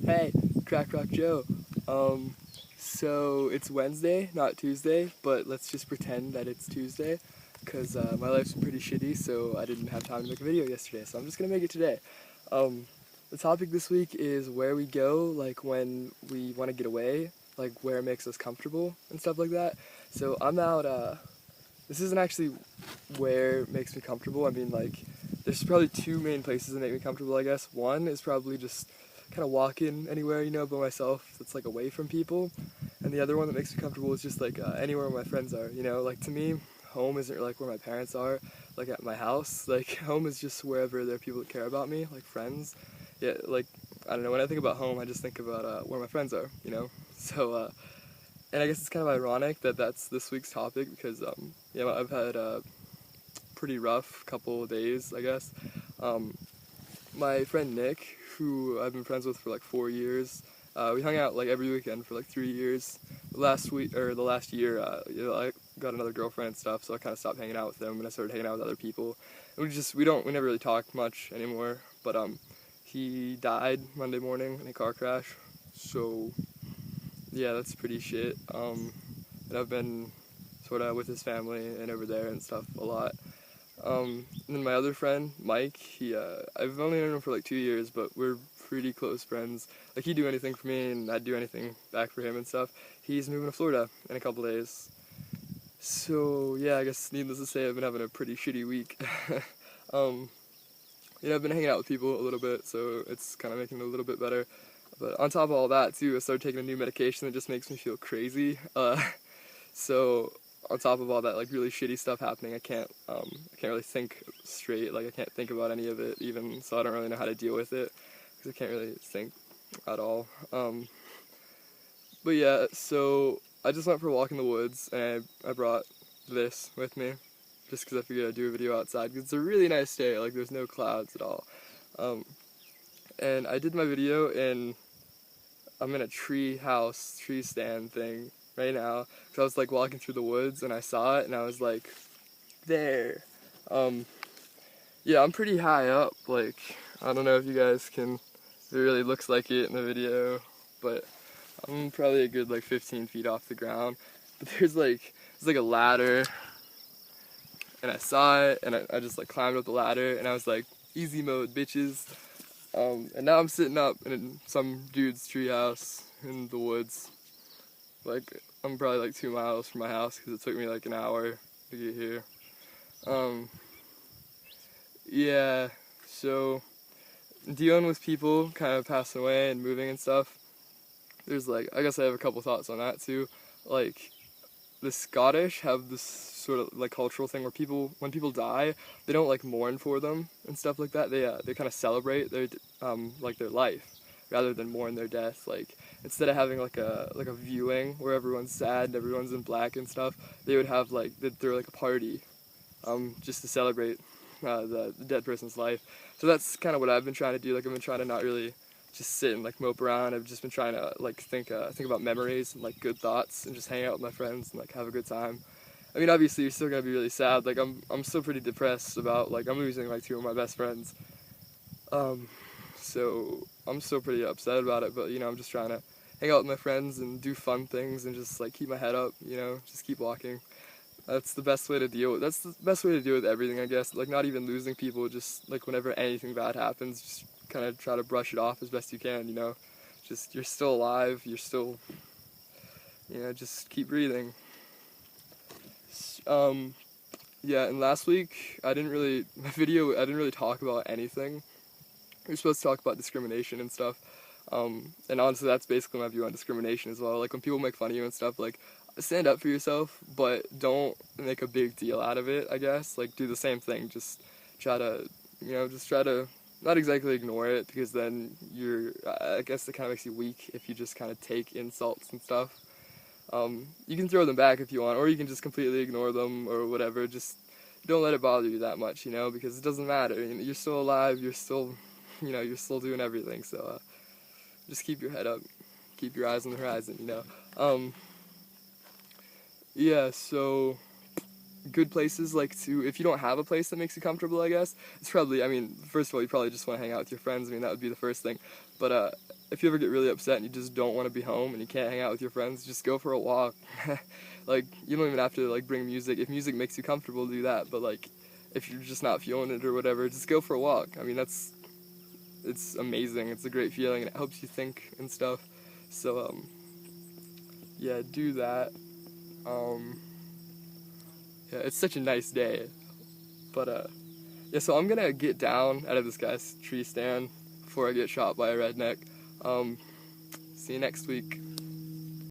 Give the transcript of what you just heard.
Hey, Crack Rock Joe. So it's Wednesday, not Tuesday, but let's just pretend that it's Tuesday, because my life's been pretty shitty, so I didn't have time to make a video yesterday, so I'm just gonna make it today. Um, the topic this week is where we go, like when we want to get away, like where it makes us comfortable and stuff like that. So I'm out, this isn't actually where it makes me comfortable. I mean, like, there's probably two main places that make me comfortable, I guess. One is probably just kind of walking anywhere, by myself that's like away from people. And the other one that makes me comfortable is just like anywhere where my friends are, Like to me, home isn't like where my parents are, like at my house. Like home is just wherever there are people that care about me, like friends. Yeah, like, I don't know, when I think about home, I just think about where my friends are. So, and I guess it's kind of ironic that that's this week's topic because, I've had a pretty rough couple of days, I guess. My friend Nick, who I've been friends with for like 4 years, we hung out like every weekend for like 3 years. The last year, I got another girlfriend and stuff, so I kind of stopped hanging out with them and I started hanging out with other people. And we never really talk much anymore. But he died Monday morning in a car crash, so yeah, that's pretty shit. And I've been sort of with his family and over there and stuff a lot. And then my other friend, Mike, I've only known him for like 2 years, but we're pretty close friends. Like, he'd do anything for me, and I'd do anything back for him and stuff. He's moving to Florida in a couple days. So, yeah, I guess needless to say, I've been having a pretty shitty week. um, I've been hanging out with people a little bit, so it's kind of making it a little bit better. But on top of all that, too, I started taking a new medication that just makes me feel crazy. So on top of all that, like, really shitty stuff happening, I can't really think straight. Like, I can't think about any of it even, so I don't really know how to deal with it because I can't really think at all. But yeah, so I just went for a walk in the woods and I brought this with me just because I figured I'd do a video outside because it's a really nice day. Like, there's no clouds at all. And I did my video I'm in a tree stand thing right now. So I was like walking through the woods and I saw it and I was like, there. Yeah, I'm pretty high up. Like, I don't know if you guys can, if it really looks like it in the video, but I'm probably a good like 15 feet off the ground. But there's like a ladder and I saw it and I just like climbed up the ladder and I was like, easy mode, bitches. And now I'm sitting up in some dude's treehouse in the woods. Like, I'm probably like 2 miles from my house because it took me like an hour to get here. Yeah, so dealing with people kind of passing away and moving and stuff, there's like, I guess I have a couple thoughts on that too. Like, the Scottish have this sort of like cultural thing where when people die, they don't like mourn for them and stuff like that. They kind of celebrate their like their life rather than mourn their death. Like, instead of having like a viewing where everyone's sad and everyone's in black and stuff, they would have they'd throw like a party just to celebrate the dead person's life. So that's kind of what I've been trying to do. Like, I've been trying to not really just sit and like mope around. I've just been trying to like think about memories and like good thoughts and just hang out with my friends and like have a good time. I mean, obviously you're still gonna be really sad. Like, I'm still pretty depressed about like I'm losing like two of my best friends. So I'm still pretty upset about it. But I'm just trying to hang out with my friends and do fun things and just like keep my head up. Just keep walking. That's the best way to deal with. That's the best way to deal with everything, I guess. Like, not even losing people, just like whenever anything bad happens, just kind of try to brush it off as best you can. Just you're still alive. You're still, just keep breathing. Yeah. And last week I didn't really talk about anything. We were supposed to talk about discrimination and stuff. And honestly, that's basically my view on discrimination as well. Like, when people make fun of you and stuff, like, stand up for yourself, but don't make a big deal out of it, I guess. Like, do the same thing. Just try to not exactly ignore it, because then I guess it kind of makes you weak if you just kind of take insults and stuff. You can throw them back if you want, or you can just completely ignore them or whatever. Just don't let it bother you that much, because it doesn't matter. You're still alive, you're still doing everything, so just keep your head up, keep your eyes on the horizon. Yeah, so good places, like, to, if you don't have a place that makes you comfortable, I guess, it's probably, I mean, first of all, you probably just want to hang out with your friends. I mean, that would be the first thing. But if you ever get really upset and you just don't want to be home and you can't hang out with your friends, just go for a walk. Like, you don't even have to, like, bring music. If music makes you comfortable, do that. But, like, if you're just not feeling it or whatever, just go for a walk. I mean, it's amazing. It's a great feeling, and it helps you think and stuff. So, yeah, do that. Yeah, it's such a nice day. But yeah, so I'm gonna get down out of this guy's tree stand before I get shot by a redneck. See you next week.